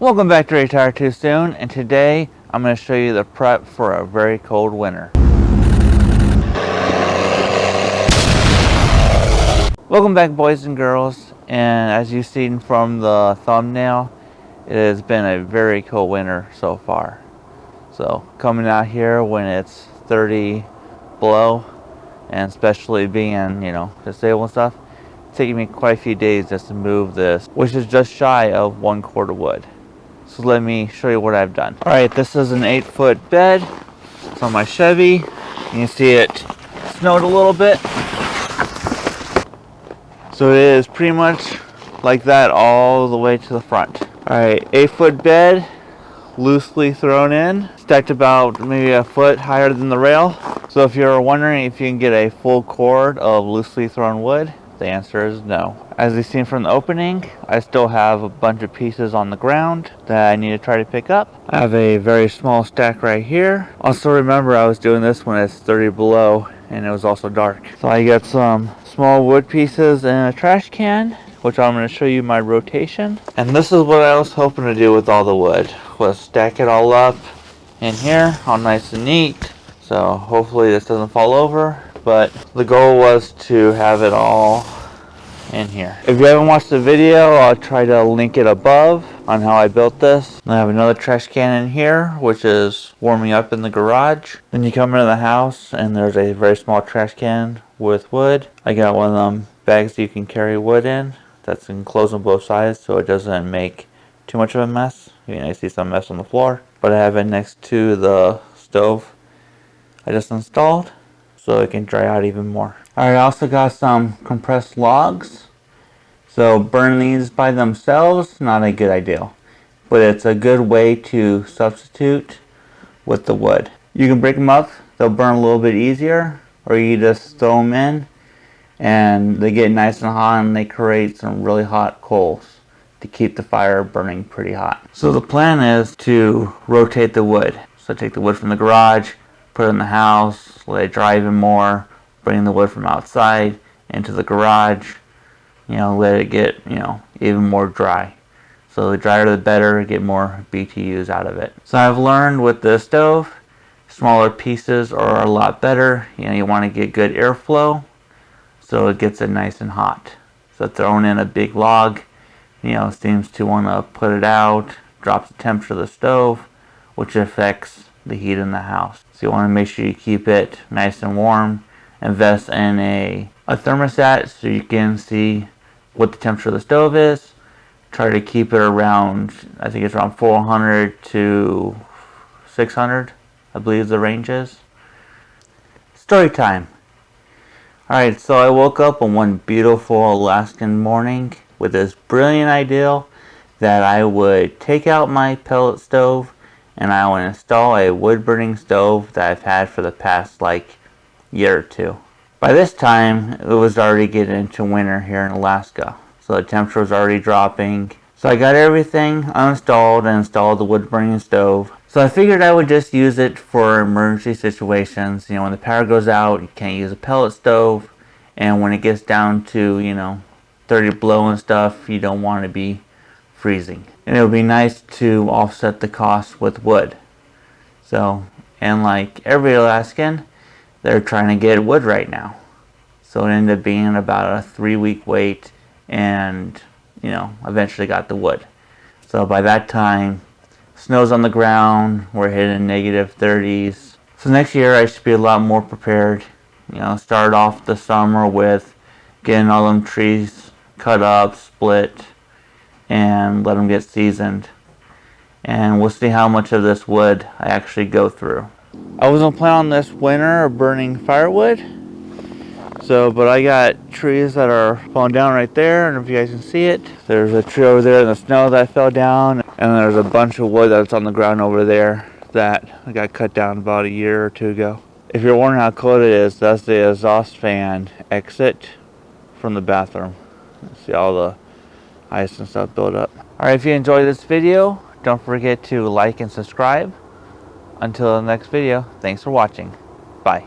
Welcome back to RetiredTooSoon, and today I'm going to show you the prep for a very cold winter. Welcome back, boys and girls, and as you've seen from the thumbnail, it has been a very cold winter so far. So coming out here when it's 30 below, and especially being, disabled and stuff, it's taking me quite a few days just to move this, which is just shy of 1 quart of wood. So let me show you what I've done. Alright, this is an 8-foot bed. It's on my Chevy. You can see it snowed a little bit. So it is pretty much like that all the way to the front. Alright, 8-foot bed, loosely thrown in, stacked about maybe a foot higher than the rail. So if you're wondering if you can get a full cord of loosely thrown wood, the answer is no. As you've seen from the opening, I still have a bunch of pieces on the ground that I need to try to pick up. I have a very small stack right here. Also remember, I was doing this when it's 30 below and it was also dark. So I got some small wood pieces in a trash can, which I'm going to show you my rotation. And this is what I was hoping to do with all the wood, was stack it all up in here, all nice and neat. So hopefully this doesn't fall over, but the goal was to have it all in here. If you haven't watched the video, I'll try to link it above on how I built this. I have another trash can in here, which is warming up in the garage. Then you come into the house and there's a very small trash can with wood. I got one of them bags you can carry wood in that's enclosed on both sides so it doesn't make too much of a mess. I see some mess on the floor, but I have it next to the stove I just installed so it can dry out even more. Alright, I also got some compressed logs. So burn these by themselves, not a good idea. But it's a good way to substitute with the wood. You can break them up, they'll burn a little bit easier, or you just throw them in and they get nice and hot and they create some really hot coals to keep the fire burning pretty hot. So the plan is to rotate the wood. So take the wood from the garage, put it in the house, let it dry even more, bring the wood from outside into the garage, let it get, even more dry. So the drier the better, get more BTUs out of it. So I've learned with the stove, smaller pieces are a lot better. You want to get good airflow so it gets it nice and hot. So throwing in a big log, seems to want to put it out, drops the temperature of the stove, which affects the heat in the house. So you want to make sure you keep it nice and warm. Invest in a thermostat so you can see what the temperature of the stove is. Try to keep it around, I think it's around 400 to 600, I believe the range is. Story time. Alright, so I woke up on one beautiful Alaskan morning with this brilliant idea that I would take out my pellet stove and I would install a wood burning stove that I've had for the past year or two. By this time, it was already getting into winter here in Alaska, so the temperature was already dropping. So I got everything uninstalled and installed the wood burning stove. So I figured I would just use it for emergency situations. When the power goes out, you can't use a pellet stove, and when it gets down to 30 below and stuff, you don't want to be freezing. And it would be nice to offset the cost with wood. So, and like every Alaskan, they're trying to get wood right now. So it ended up being about a 3-week wait and, eventually got the wood. So by that time, snow's on the ground, we're hitting negative 30s. So next year I should be a lot more prepared. Start off the summer with getting all them trees cut up, split, and let them get seasoned. And we'll see how much of this wood I actually go through. I wasn't planning on this winter burning firewood, but I got trees that are falling down right there, and if you guys can see it, there's a tree over there in the snow that fell down, and there's a bunch of wood that's on the ground over there that I got cut down about a year or two ago. If you're wondering how cold it is, that's the exhaust fan exit from the bathroom. See all the ice and stuff build up. Alright, if you enjoyed this video, don't forget to like and subscribe. Until the next video, thanks for watching. Bye.